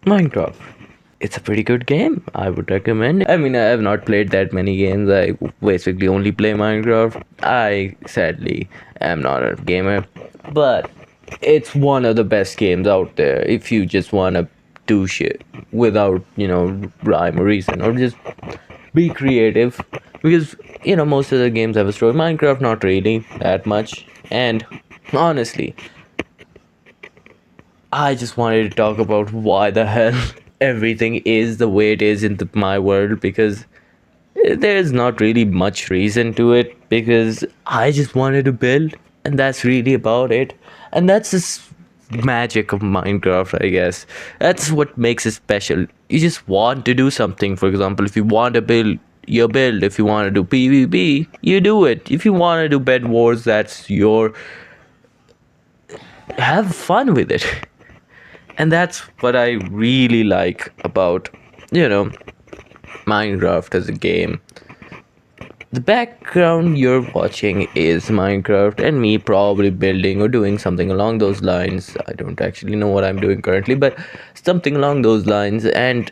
Minecraft. It's a pretty good game. I would recommend it. I mean, I have not played that many games. I basically only play Minecraft. I sadly am not a gamer, but it's one of the best games out there if you just want to do shit without, rhyme or reason, or just be creative. Because, most of the games have a story. Minecraft, not really that much. And honestly, I just wanted to talk about why the hell everything is the way it is in my world, because there's not really much reason to it, because I just wanted to build, and that's really about it. And that's the magic of Minecraft, I guess. That's what makes it special. You just want to do something. For example, if you want to build, you build. If you want to do PvP, you do it. If you want to do bed wars, that's your, have fun with it. And that's what I really like about, Minecraft as a game. The background you're watching is Minecraft and me probably building or doing something along those lines. I don't actually know what I'm doing currently, but something along those lines. And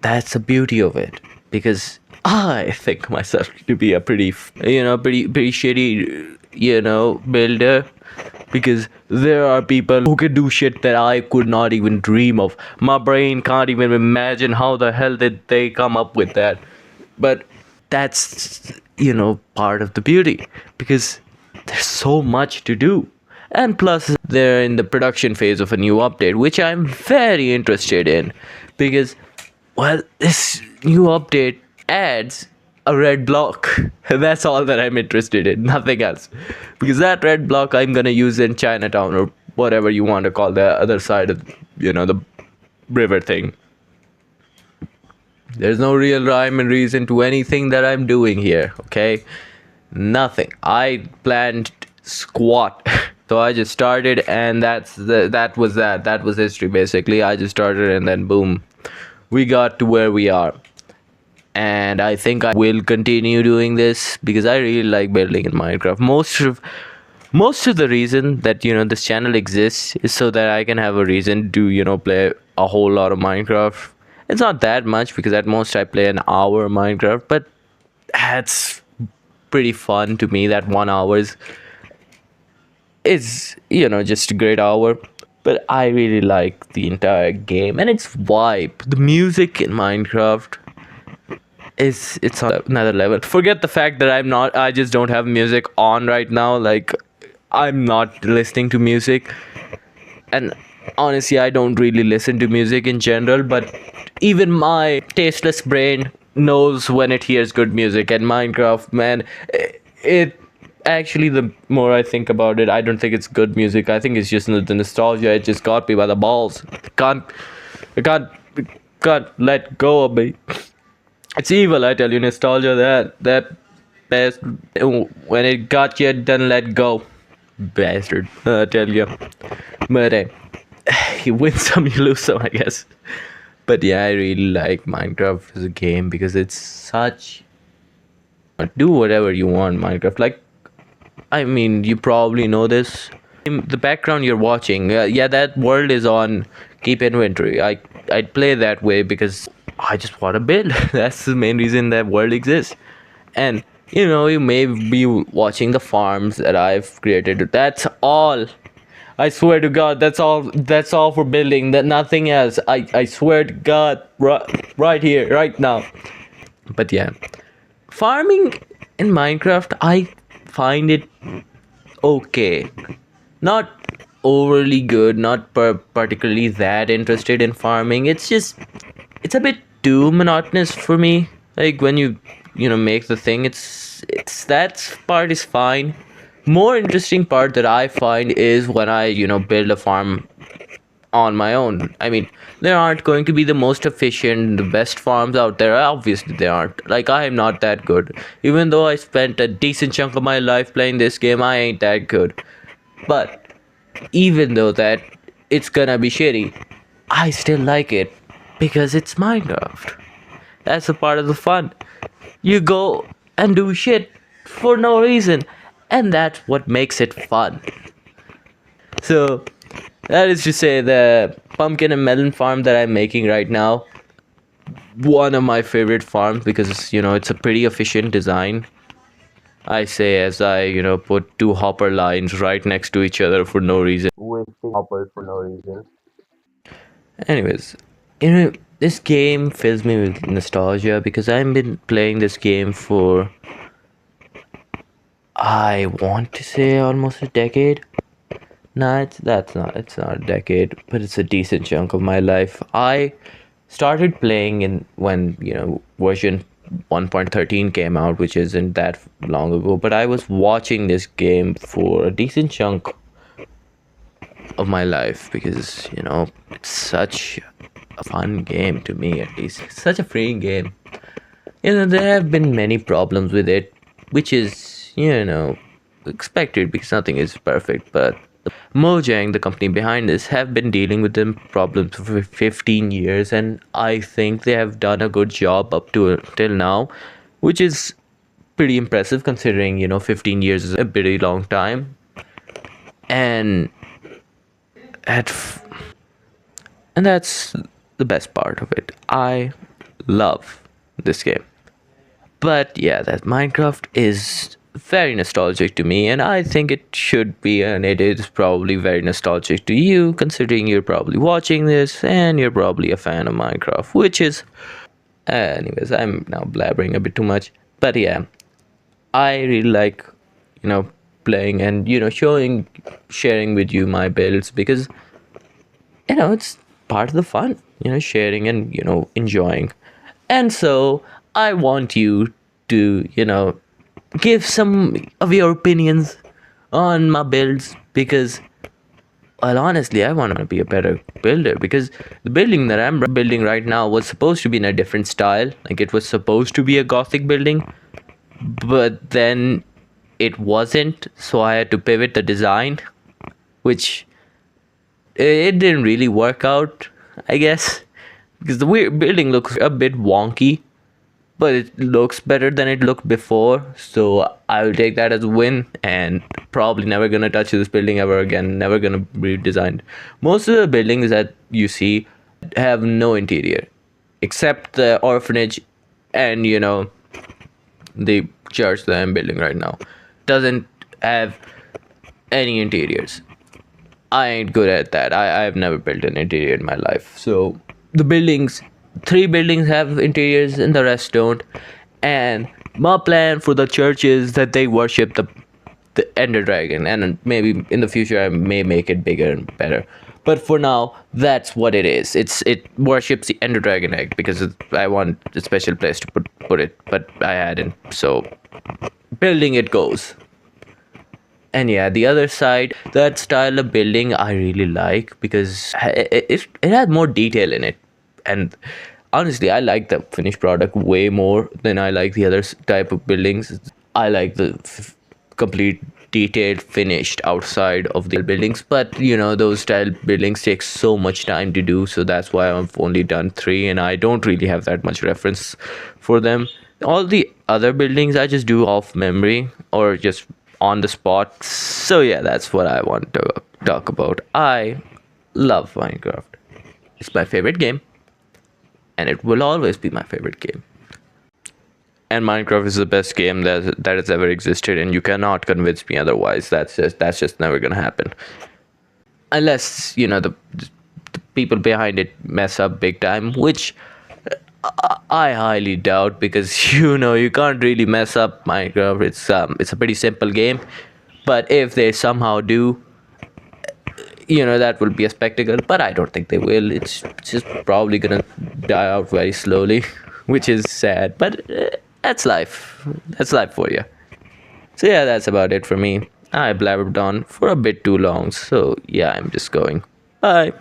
that's the beauty of it, because I think myself to be a pretty shitty, builder, because there are people who can do shit that I could not even dream of. My brain can't even imagine how the hell did they come up with that. But that's, part of the beauty, because there's so much to do. And plus, they're in the production phase of a new update, which I'm very interested in, because, well, this new update adds a red block. That's all that I'm interested in, nothing else. Because that red block I'm gonna use in Chinatown, or whatever you want to call the other side of, the river thing. There's no real rhyme and reason to anything that I'm doing here, okay? Nothing. I planned squat. So I just started, and that was that. That was history, basically. I just started, and then boom, we got to where we are. And I think I will continue doing this, because I really like building in Minecraft. Most of the reason that this channel exists is so that I can have a reason to play a whole lot of Minecraft. It's not that much, because at most I play an hour of Minecraft, but that's pretty fun to me. That 1 hour is just a great hour. But I really like the entire game and its vibe. The music in Minecraft, it's on another level. Forget the fact that I just don't have music on right now. Like, I'm not listening to music, and honestly, I don't really listen to music in general, but even my tasteless brain knows when it hears good music. And Minecraft, man, it actually, the more I think about it, I don't think it's good music. I think it's just the nostalgia. It just got me by the balls. I can't let go of me. It's evil, I tell you. Nostalgia, that best, when it got you, then let go, bastard. I tell you. But you win some, you lose some, I guess. But yeah, I really like Minecraft as a game, because it's such. Do whatever you want, Minecraft. Like, I mean, you probably know this. The background you're watching, yeah, that world is on keep inventory. I'd play that way because I just want to build. That's the main reason that world exists. And you may be watching the farms that I've created. That's all. I swear to God, that's all. That's all for building. That nothing else. I swear to God, right here, right now. But yeah, farming in Minecraft, I find it okay. Not overly good. Not particularly that interested in farming. It's a bit too monotonous for me. Like, when you make the thing, it's that part is fine. More interesting part that I find is when I build a farm on my own. I mean, there aren't going to be the most efficient, the best farms out there. Obviously, they aren't. Like, I am not that good. Even though I spent a decent chunk of my life playing this game, I ain't that good. But even though that it's gonna be shitty, I still like it, because it's Minecraft. That's a part of the fun. You go and do shit for no reason, and that's what makes it fun. So That is to say, the pumpkin and melon farm that I'm making right now, one of my favorite farms because it's a pretty efficient design. I say as I put two hopper lines right next to each other for no reason. Wasting hoppers for no reason. Anyways, this game fills me with nostalgia because I've been playing this game for, I want to say, almost a decade. No, it's not a decade, but it's a decent chunk of my life. I started playing in when, version 1.13 came out, which isn't that long ago, but I was watching this game for a decent chunk of my life because, it's such a fun game to me, at least. It's such a freeing game. There have been many problems with it, which is, expected because nothing is perfect, but Mojang, the company behind this, have been dealing with them problems for 15 years, and I think they have done a good job up to till now, which is pretty impressive considering 15 years is a pretty long time. And at and that's the best part of it. I love this game. But yeah, that Minecraft is very nostalgic to me, and I think it should be, and it is probably very nostalgic to you, considering you're probably watching this and you're probably a fan of Minecraft, which is. Anyways, I'm now blabbering a bit too much. But yeah, I really like, you know, playing and, sharing with you my builds because, it's part of the fun, sharing and, enjoying. And so I want you to, give some of your opinions on my builds because, well, honestly, I want to be a better builder because the building that I'm building right now was supposed to be in a different style. Like, it was supposed to be a gothic building, but then it wasn't, so I had to pivot the design, which it didn't really work out, I guess, because the weird building looks a bit wonky, but it looks better than it looked before, so I will take that as a win and probably never gonna touch this building ever again, never gonna redesign. Most of the buildings that you see have no interior except the orphanage and the church that I'm building right now doesn't have any interiors. I ain't good at that. I've never built an interior in my life. So the buildings, three buildings have interiors and the rest don't. And my plan for the church is that they worship the Ender Dragon, and maybe in the future I may make it bigger and better. But for now, that's what it is. It worships the Ender Dragon egg because I want a special place to put it, but I hadn't. So building it goes. And yeah, the other side, that style of building I really like because it had more detail in it. And honestly, I like the finished product way more than I like the other type of buildings. I like the complete detailed finished outside of the buildings, but those style buildings take so much time to do, so that's why I've only done three and I don't really have that much reference for them. All the other buildings I just do off memory or just on the spot. So yeah, that's what I want to talk about. I love Minecraft. It's my favorite game, and it will always be my favorite game. And Minecraft is the best game that has ever existed, and you cannot convince me otherwise. That's just never gonna happen, unless the people behind it mess up big time, which I highly doubt because you can't really mess up Minecraft. It's a pretty simple game, but if they somehow do, that will be a spectacle. But I don't think they will. It's just probably gonna die out very slowly, which is sad. But that's life. That's life for you. So yeah, that's about it for me. I blabbered on for a bit too long. So yeah, I'm just going. Bye.